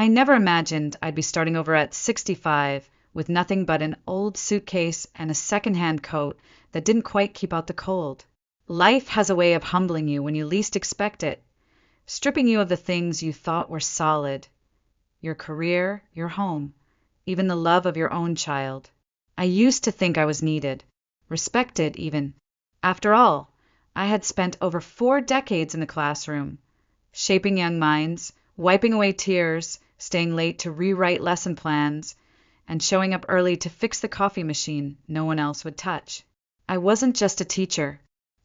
I never imagined I'd be starting over at 65 with nothing but an old suitcase and a secondhand coat that didn't quite keep out the cold. Life has a way of humbling you when you least expect it, stripping you of the things you thought were solid: your career, your home, even the love of your own child. I used to think I was needed, respected even. After all, I had spent over 4 decades in the classroom, shaping young minds, wiping away tears, staying late to rewrite lesson plans, and showing up early to fix the coffee machine no one else would touch. I wasn't just a teacher.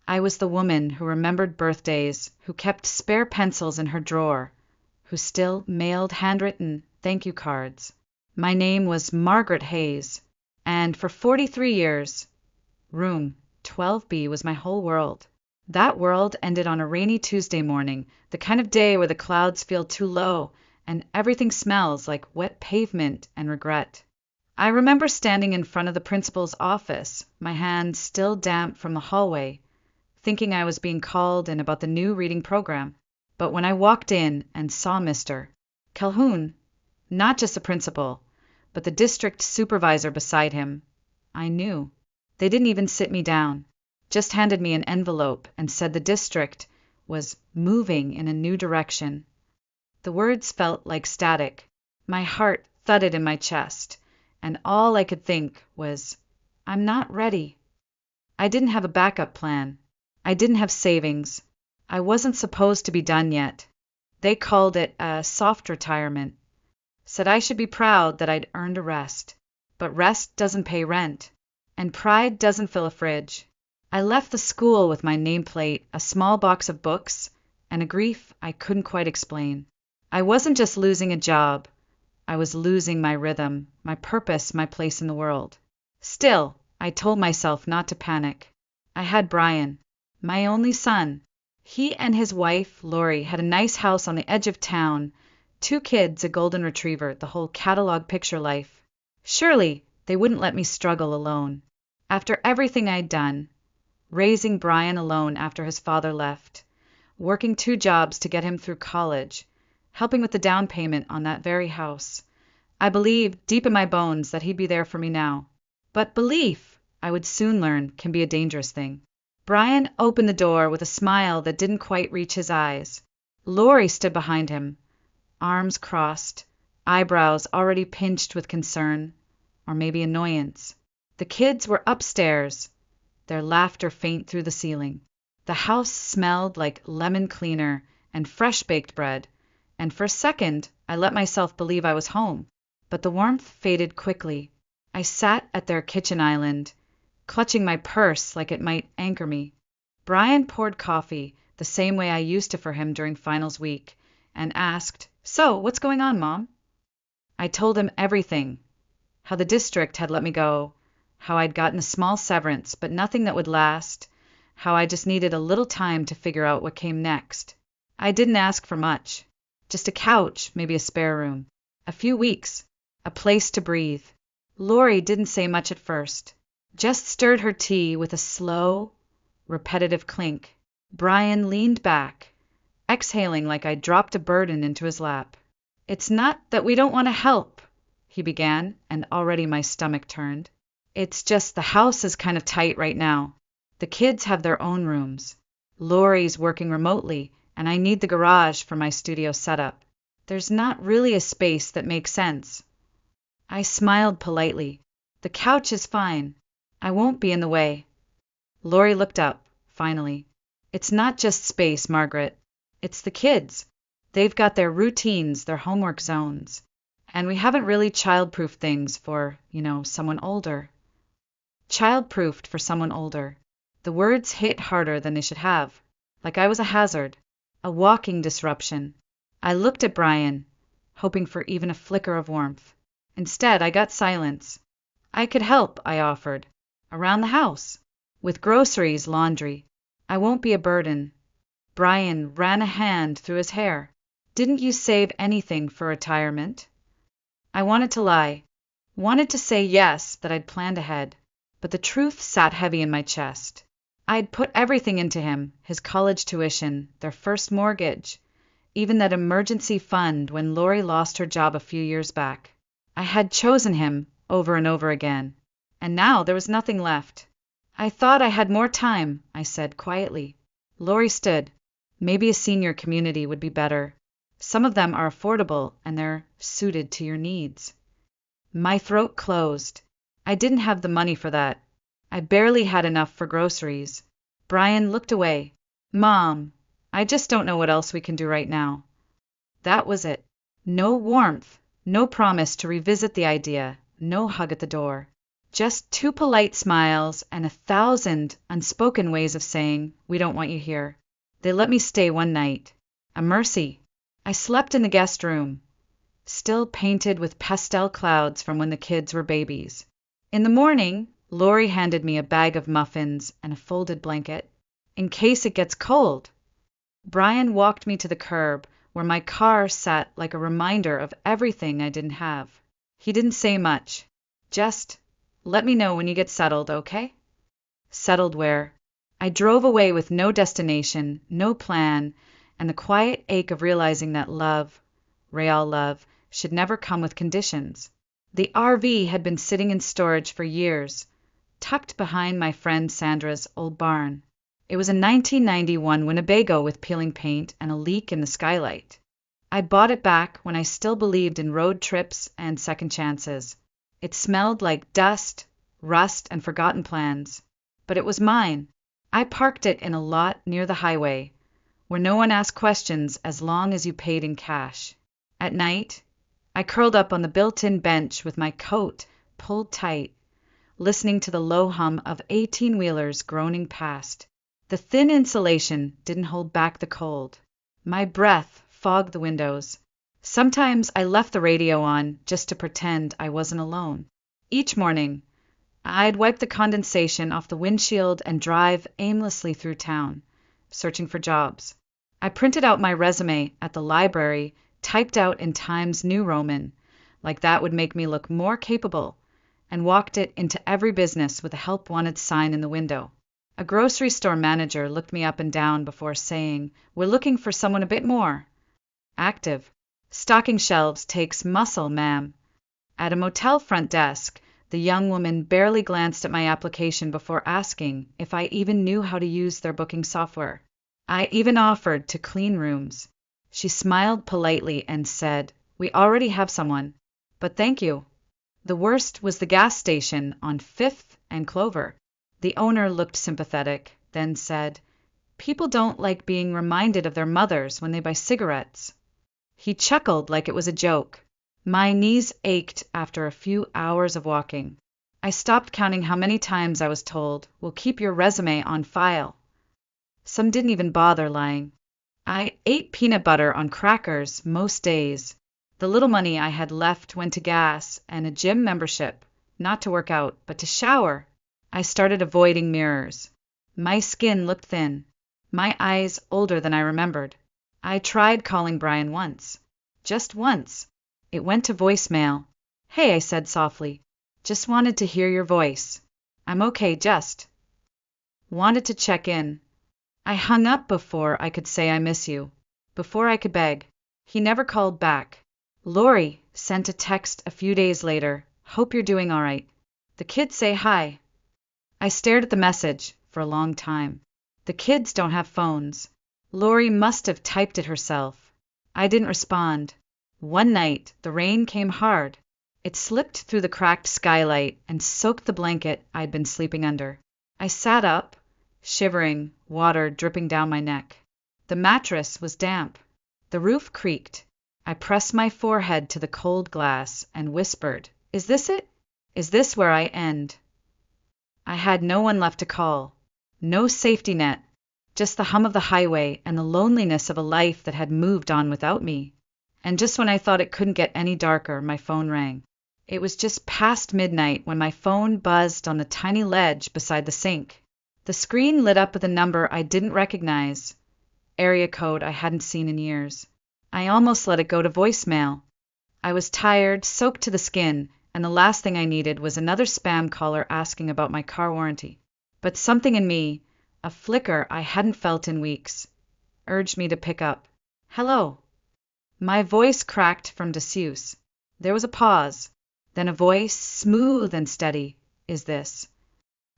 I was the woman who remembered birthdays, who kept spare pencils in her drawer, who still mailed handwritten thank you cards. My name was Margaret Hayes, and for 43 years, room 12B was my whole world. That world ended on a rainy Tuesday morning, the kind of day where the clouds feel too low and everything smells like wet pavement and regret. I remember standing in front of the principal's office, my hands still damp from the hallway, thinking I was being called in about the new reading program. But when I walked in and saw Mr. Calhoun, not just the principal, but the district supervisor beside him, I knew. They didn't even sit me down, just handed me an envelope and said the district was moving in a new direction. The words felt like static. My heart thudded in my chest, and all I could think was, I'm not ready. I didn't have a backup plan. I didn't have savings. I wasn't supposed to be done yet. They called it a soft retirement. Said I should be proud that I'd earned a rest. But rest doesn't pay rent, and pride doesn't fill a fridge. I left the school with my nameplate, a small box of books, and a grief I couldn't quite explain. I wasn't just losing a job. I was losing my rhythm, my purpose, my place in the world. Still, I told myself not to panic. I had Brian, my only son. He and his wife, Lori, had a nice house on the edge of town, 2 kids, a golden retriever, the whole catalog picture life. Surely they wouldn't let me struggle alone. After everything I'd done, raising Brian alone after his father left, working 2 jobs to get him through college, helping with the down payment on that very house, I believed deep in my bones that he'd be there for me now. But belief, I would soon learn, can be a dangerous thing. Brian opened the door with a smile that didn't quite reach his eyes. Lori stood behind him, arms crossed, eyebrows already pinched with concern, or maybe annoyance. The kids were upstairs, their laughter faint through the ceiling. The house smelled like lemon cleaner and fresh baked bread, and for a second I let myself believe I was home. But the warmth faded quickly. I sat at their kitchen island, clutching my purse like it might anchor me. Brian poured coffee the same way I used to for him during finals week, and asked, "So, what's going on, Mom?" I told him everything. How the district had let me go, how I'd gotten a small severance, but nothing that would last, how I just needed a little time to figure out what came next. I didn't ask for much. Just a couch, maybe a spare room. A few weeks. A place to breathe. Lori didn't say much at first. Just stirred her tea with a slow, repetitive clink. Brian leaned back, exhaling like I dropped a burden into his lap. "It's not that we don't want to help," he began, and already my stomach turned. "It's just the house is kind of tight right now. The kids have their own rooms. Lori's working remotely, and I need the garage for my studio setup. There's not really a space that makes sense." I smiled politely. "The couch is fine. I won't be in the way." Lori looked up, finally. "It's not just space, Margaret. It's the kids. They've got their routines, their homework zones. And we haven't really child-proofed things for, someone older." Child-proofed for someone older. The words hit harder than they should have, like I was a hazard, a walking disruption. I looked at Brian, hoping for even a flicker of warmth. Instead, I got silence. "I could help," I offered. "Around the house. With groceries, laundry. I won't be a burden." Brian ran a hand through his hair. "Didn't you save anything for retirement?" I wanted to lie. Wanted to say yes, that I'd planned ahead. But the truth sat heavy in my chest. I'd put everything into him, his college tuition, their first mortgage. even that emergency fund when Lori lost her job a few years back. I had chosen him over and over again, and now there was nothing left. I thought I had more time, I said quietly. Lori stood. Maybe a senior community would be better. Some of them are affordable and they're suited to your needs. My throat closed. I didn't have the money for that. I barely had enough for groceries. Brian looked away. Mom, I just don't know what else we can do right now. That was it. No warmth, no promise to revisit the idea, no hug at the door. Just 2 polite smiles and 1,000 unspoken ways of saying, we don't want you here. They let me stay one night. A mercy. I slept in the guest room, still painted with pastel clouds from when the kids were babies. In the morning, Lori handed me a bag of muffins and a folded blanket, in case it gets cold. Brian walked me to the curb, where my car sat like a reminder of everything I didn't have. He didn't say much. Just, let me know when you get settled, okay? Settled where? I drove away with no destination, no plan, and the quiet ache of realizing that love, real love, should never come with conditions. The RV had been sitting in storage for years, tucked behind my friend Sandra's old barn. It was a 1991 Winnebago with peeling paint and a leak in the skylight. I bought it back when I still believed in road trips and second chances. It smelled like dust, rust, and forgotten plans. But it was mine. I parked it in a lot near the highway, where no one asked questions as long as you paid in cash. At night, I curled up on the built-in bench with my coat pulled tight, listening to the low hum of 18-wheelers groaning past. The thin insulation didn't hold back the cold. My breath fogged the windows. Sometimes I left the radio on just to pretend I wasn't alone. Each morning, I'd wipe the condensation off the windshield and drive aimlessly through town, searching for jobs. I printed out my resume at the library, typed out in Times New Roman, like that would make me look more capable, and walked it into every business with a help wanted sign in the window. A grocery store manager looked me up and down before saying, "We're looking for someone a bit more active. Stocking shelves takes muscle, ma'am." At a motel front desk, the young woman barely glanced at my application before asking if I even knew how to use their booking software. I even offered to clean rooms. She smiled politely and said, "We already have someone, but thank you." The worst was the gas station on 5th and Clover. The owner looked sympathetic, then said, "People don't like being reminded of their mothers when they buy cigarettes." He chuckled like it was a joke. My knees ached after a few hours of walking. I stopped counting how many times I was told, "We'll keep your resume on file." Some didn't even bother lying. I ate peanut butter on crackers most days. The little money I had left went to gas and a gym membership, not to work out, but to shower. I started avoiding mirrors. My skin looked thin, my eyes older than I remembered. I tried calling Brian once. Just once. It went to voicemail. "Hey," I said softly. "Just wanted to hear your voice. I'm okay, just wanted to check in." I hung up before I could say I miss you, before I could beg. He never called back. Lori sent a text a few days later. "Hope you're doing all right. The kids say hi." I stared at the message for a long time. The kids don't have phones. Lori must have typed it herself. I didn't respond. One night, the rain came hard. It slipped through the cracked skylight and soaked the blanket I'd been sleeping under. I sat up, shivering, water dripping down my neck. The mattress was damp. The roof creaked. I pressed my forehead to the cold glass and whispered, "Is this it? Is this where I end?" I had no one left to call. No safety net. Just the hum of the highway and the loneliness of a life that had moved on without me. And just when I thought it couldn't get any darker, my phone rang. It was just past midnight when my phone buzzed on the tiny ledge beside the sink. The screen lit up with a number I didn't recognize, area code I hadn't seen in years. I almost let it go to voicemail. I was tired, soaked to the skin, and the last thing I needed was another spam caller asking about my car warranty. But something in me, a flicker I hadn't felt in weeks, urged me to pick up. "Hello." My voice cracked from disuse. There was a pause. Then a voice, smooth and steady. Is this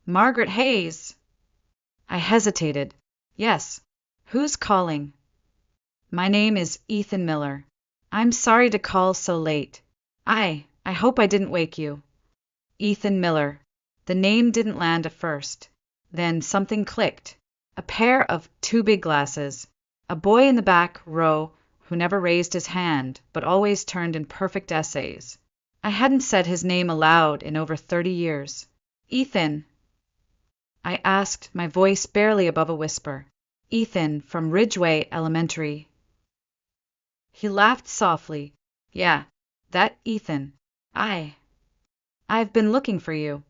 Margaret Hayes? I hesitated. Yes. Who's calling? My name is Ethan Miller. I'm sorry to call so late. I hope I didn't wake you. Ethan Miller. The name didn't land at first. Then something clicked. A pair of too big glasses. A boy in the back row who never raised his hand, but always turned in perfect essays. I hadn't said his name aloud in over 30 years. Ethan, I asked, my voice barely above a whisper. Ethan, from Ridgeway Elementary. He laughed softly. Yeah, that Ethan. I've been looking for you.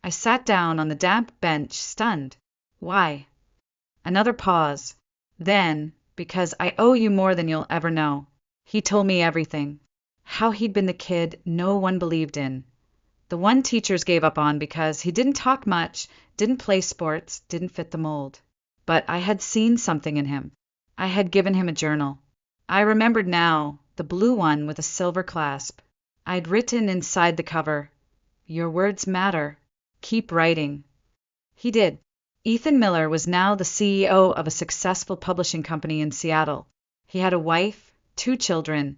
I sat down on the damp bench, stunned. Why? Another pause. Then, because I owe you more than you'll ever know. He told me everything. How he'd been the kid no one believed in. The one teachers gave up on because he didn't talk much, didn't play sports, didn't fit the mold. But I had seen something in him. I had given him a journal. I remembered now, the blue one with a silver clasp. I'd written inside the cover, "Your words matter. Keep writing." He did. Ethan Miller was now the CEO of a successful publishing company in Seattle. He had a wife, 2 children,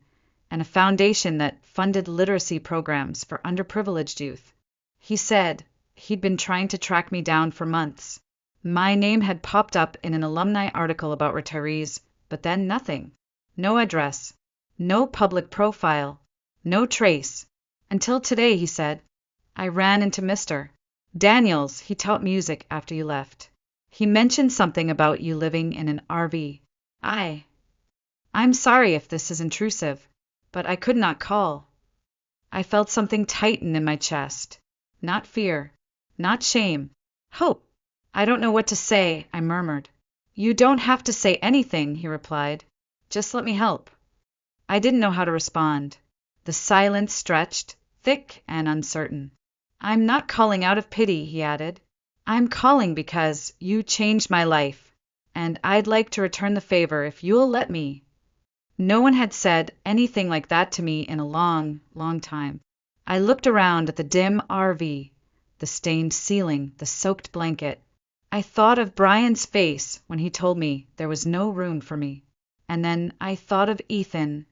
and a foundation that funded literacy programs for underprivileged youth. He said he'd been trying to track me down for months. My name had popped up in an alumni article about retirees, but then nothing. No address, no public profile, no trace. Until today, he said. I ran into Mr. Daniels. He taught music after you left. He mentioned something about you living in an RV. I'm sorry if this is intrusive, but I could not call. I felt something tighten in my chest. Not fear, not shame, hope. I don't know what to say, I murmured. You don't have to say anything, he replied. Just let me help. I didn't know how to respond. The silence stretched, thick and uncertain. I'm not calling out of pity, he added. I'm calling because you changed my life, and I'd like to return the favor if you'll let me. No one had said anything like that to me in a long, long time. I looked around at the dim RV, the stained ceiling, the soaked blanket. I thought of Brian's face when he told me there was no room for me. And then I thought of Ethan,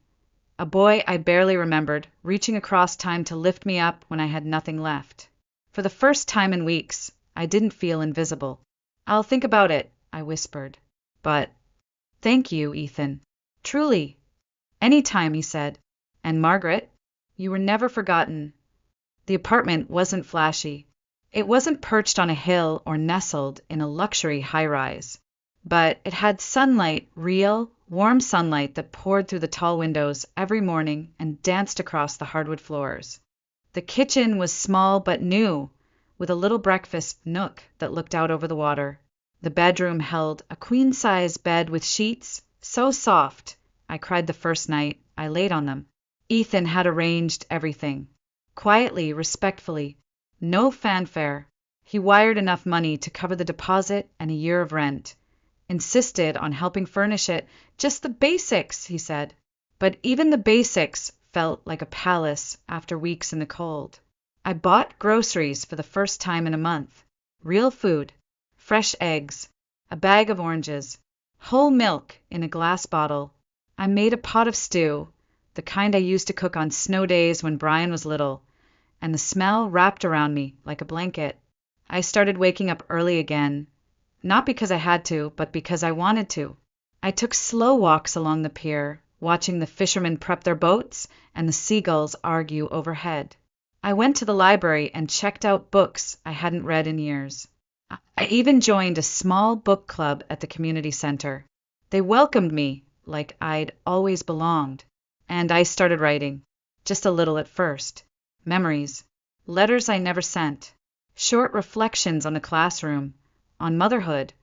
a boy I barely remembered, reaching across time to lift me up when I had nothing left. For the first time in weeks, I didn't feel invisible. I'll think about it, I whispered. But thank you, Ethan. Truly. Any time, he said. And Margaret, you were never forgotten. The apartment wasn't flashy. It wasn't perched on a hill or nestled in a luxury high-rise. But it had sunlight, real, warm sunlight that poured through the tall windows every morning and danced across the hardwood floors. The kitchen was small but new, with a little breakfast nook that looked out over the water. The bedroom held a queen-size bed with sheets so soft I cried the first night I laid on them. Ethan had arranged everything. Quietly, respectfully, no fanfare. He wired enough money to cover the deposit and a year of rent. Insisted on helping furnish it. Just the basics, he said. But even the basics felt like a palace after weeks in the cold. I bought groceries for the first time in a month. Real food, fresh eggs, a bag of oranges, whole milk in a glass bottle. I made a pot of stew, the kind I used to cook on snow days when Brian was little, and the smell wrapped around me like a blanket. I started waking up early again, not because I had to, but because I wanted to. I took slow walks along the pier, watching the fishermen prep their boats and the seagulls argue overhead. I went to the library and checked out books I hadn't read in years. I even joined a small book club at the community center. They welcomed me like I'd always belonged. And I started writing, just a little at first. Memories, letters I never sent, short reflections on the classroom, on motherhood,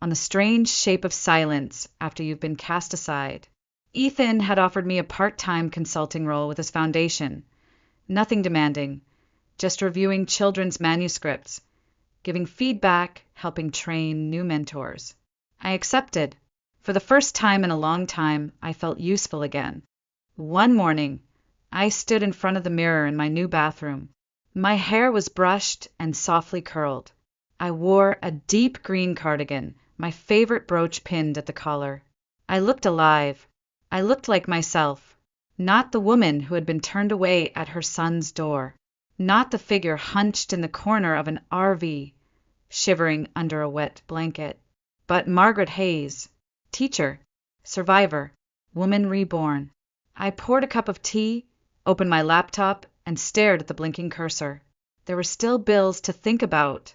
on the strange shape of silence after you've been cast aside. Ethan had offered me a part-time consulting role with his foundation. Nothing demanding, just reviewing children's manuscripts, giving feedback, helping train new mentors. I accepted. For the first time in a long time, I felt useful again. One morning, I stood in front of the mirror in my new bathroom. My hair was brushed and softly curled. I wore a deep green cardigan, my favorite brooch pinned at the collar. I looked alive. I looked like myself, not the woman who had been turned away at her son's door, not the figure hunched in the corner of an RV, shivering under a wet blanket, but Margaret Hayes, teacher, survivor, woman reborn. I poured a cup of tea, opened my laptop, and stared at the blinking cursor. There were still bills to think about,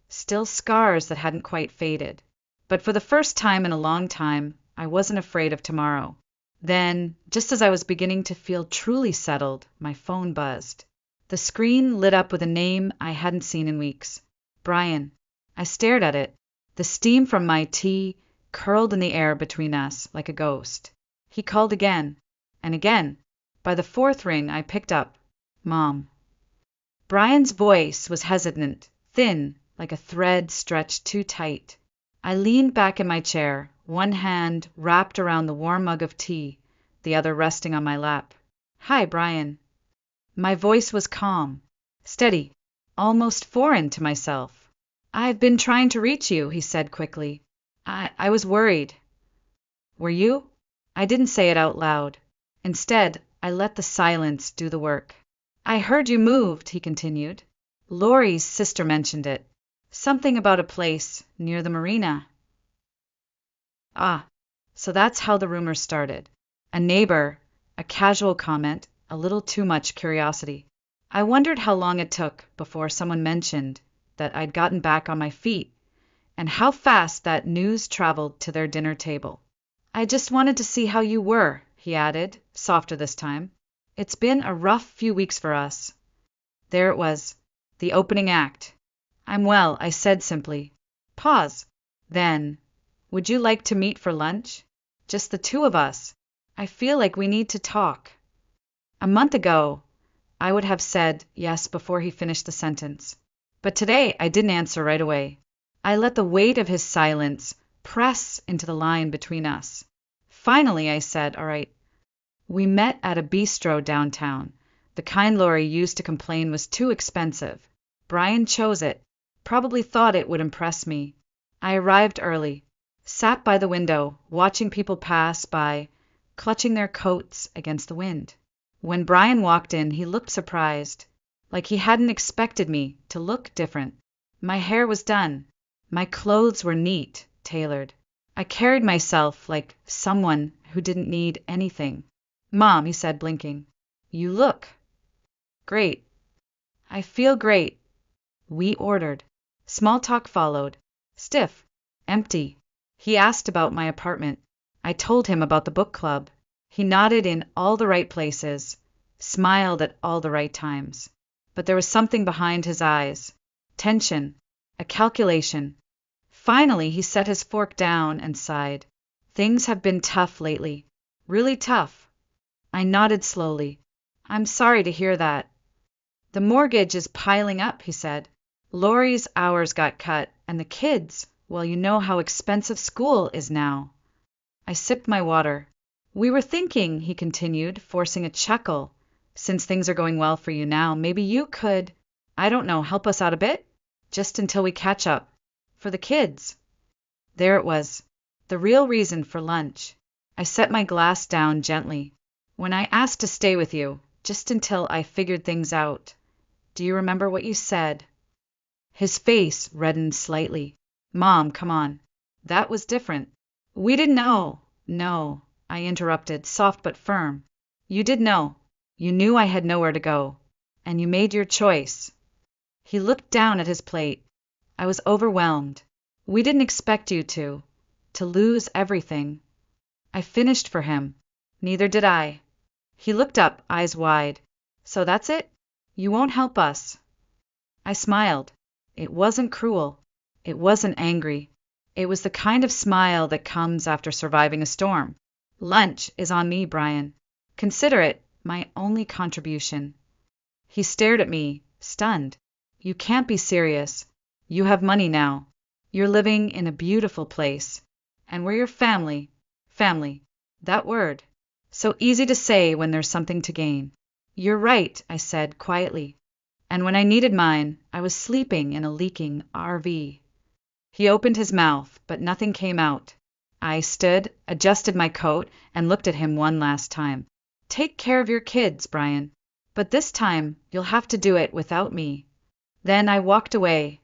still scars that hadn't quite faded. But for the first time in a long time, I wasn't afraid of tomorrow. Then, just as I was beginning to feel truly settled, my phone buzzed. The screen lit up with a name I hadn't seen in weeks. Brian. I stared at it. The steam from my tea curled in the air between us like a ghost. He called again, and again. By the fourth ring, I picked up. Mom. Brian's voice was hesitant, thin, like a thread stretched too tight. I leaned back in my chair, one hand wrapped around the warm mug of tea, the other resting on my lap. Hi, Brian. My voice was calm, steady, almost foreign to myself. I've been trying to reach you, he said quickly. I was worried. Were you? I didn't say it out loud. Instead, I let the silence do the work. I heard you moved, he continued. Laurie's sister mentioned it. Something about a place near the marina. Ah, so that's how the rumor started. A neighbor, a casual comment, a little too much curiosity. I wondered how long it took before someone mentioned that I'd gotten back on my feet, and how fast that news traveled to their dinner table. I just wanted to see how you were, he added, softer this time. It's been a rough few weeks for us. There it was, the opening act. I'm well, I said simply. Pause. Then, would you like to meet for lunch? Just the two of us. I feel like we need to talk. A month ago, I would have said yes before he finished the sentence. But today, I didn't answer right away. I let the weight of his silence press into the line between us. Finally, I said, all right. We met at a bistro downtown, the kind Laurie used to complain was too expensive. Brian chose it, probably thought it would impress me. I arrived early, sat by the window, watching people pass by, clutching their coats against the wind. When Brian walked in, he looked surprised, like he hadn't expected me to look different. My hair was done. My clothes were neat, tailored. I carried myself like someone who didn't need anything. Mom, he said, blinking. You look great. I feel great. We ordered. Small talk followed. Stiff. Empty. He asked about my apartment. I told him about the book club. He nodded in all the right places, smiled at all the right times. But there was something behind his eyes. Tension. A calculation. Finally, he set his fork down and sighed. Things have been tough lately. Really tough. I nodded slowly. I'm sorry to hear that. The mortgage is piling up, he said. Laurie's hours got cut, and the kids, well, you know how expensive school is now. I sipped my water. We were thinking, he continued, forcing a chuckle, since things are going well for you now, maybe you could, I don't know, help us out a bit? Just until we catch up. For the kids. There it was, the real reason for lunch. I set my glass down gently. When I asked to stay with you, just until I figured things out, do you remember what you said? His face reddened slightly. Mom, come on. That was different. We didn't know. No, I interrupted, soft but firm. You did know. You knew I had nowhere to go. And you made your choice. He looked down at his plate. I was overwhelmed. We didn't expect you to lose everything. I finished for him. Neither did I. He looked up, eyes wide. So that's it? You won't help us? I smiled. It wasn't cruel. It wasn't angry. It was the kind of smile that comes after surviving a storm. Lunch is on me, Brian. Consider it my only contribution. He stared at me, stunned. You can't be serious. You have money now. You're living in a beautiful place. And we're your family. Family. That word. So easy to say when there's something to gain. You're right, I said quietly. And when I needed mine, I was sleeping in a leaking RV. He opened his mouth, but nothing came out. I stood, adjusted my coat, and looked at him one last time. Take care of your kids, Brian. But this time, you'll have to do it without me. Then I walked away.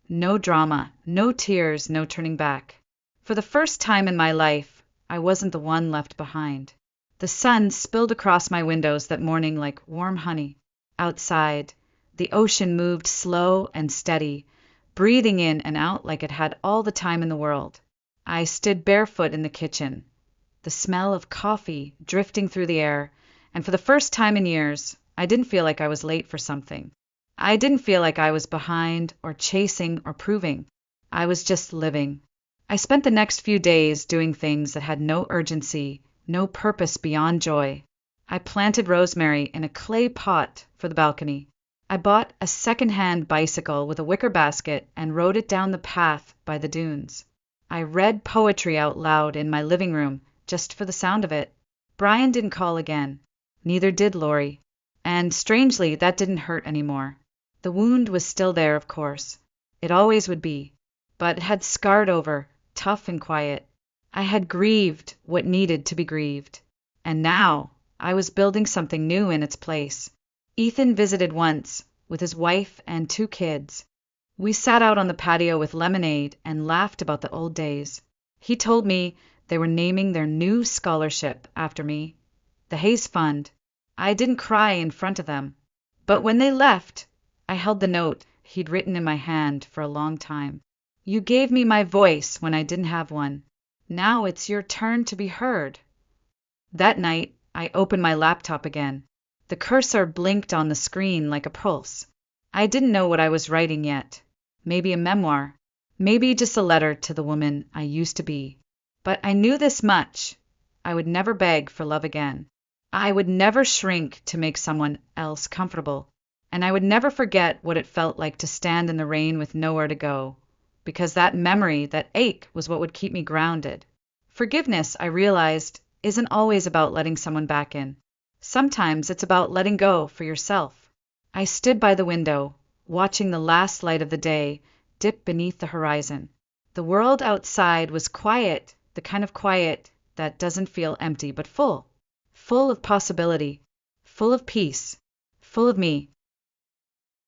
No drama, no tears, no turning back. For the first time in my life, I wasn't the one left behind. The sun spilled across my windows that morning like warm honey. Outside, the ocean moved slow and steady, breathing in and out like it had all the time in the world. I stood barefoot in the kitchen, the smell of coffee drifting through the air, and for the first time in years, I didn't feel like I was late for something. I didn't feel like I was behind or chasing or proving. I was just living. I spent the next few days doing things that had no urgency, no purpose beyond joy. I planted rosemary in a clay pot for the balcony. I bought a second-hand bicycle with a wicker basket and rode it down the path by the dunes. I read poetry out loud in my living room, just for the sound of it. Brian didn't call again. Neither did Lori. And strangely, that didn't hurt anymore. The wound was still there, of course. It always would be. But it had scarred over, tough and quiet. I had grieved what needed to be grieved. And now I was building something new in its place. Ethan visited once, with his wife and 2 kids. We sat out on the patio with lemonade and laughed about the old days. He told me they were naming their new scholarship after me, the Hayes Fund. I didn't cry in front of them. But when they left, I held the note he'd written in my hand for a long time. You gave me my voice when I didn't have one. Now it's your turn to be heard. That night, I opened my laptop again. The cursor blinked on the screen like a pulse. I didn't know what I was writing yet. Maybe a memoir. Maybe just a letter to the woman I used to be. But I knew this much. I would never beg for love again. I would never shrink to make someone else comfortable. And I would never forget what it felt like to stand in the rain with nowhere to go. Because that memory, that ache, was what would keep me grounded. Forgiveness, I realized, isn't always about letting someone back in. Sometimes it's about letting go for yourself. I stood by the window, watching the last light of the day dip beneath the horizon. The world outside was quiet, the kind of quiet that doesn't feel empty but full. Full of possibility, full of peace, full of me.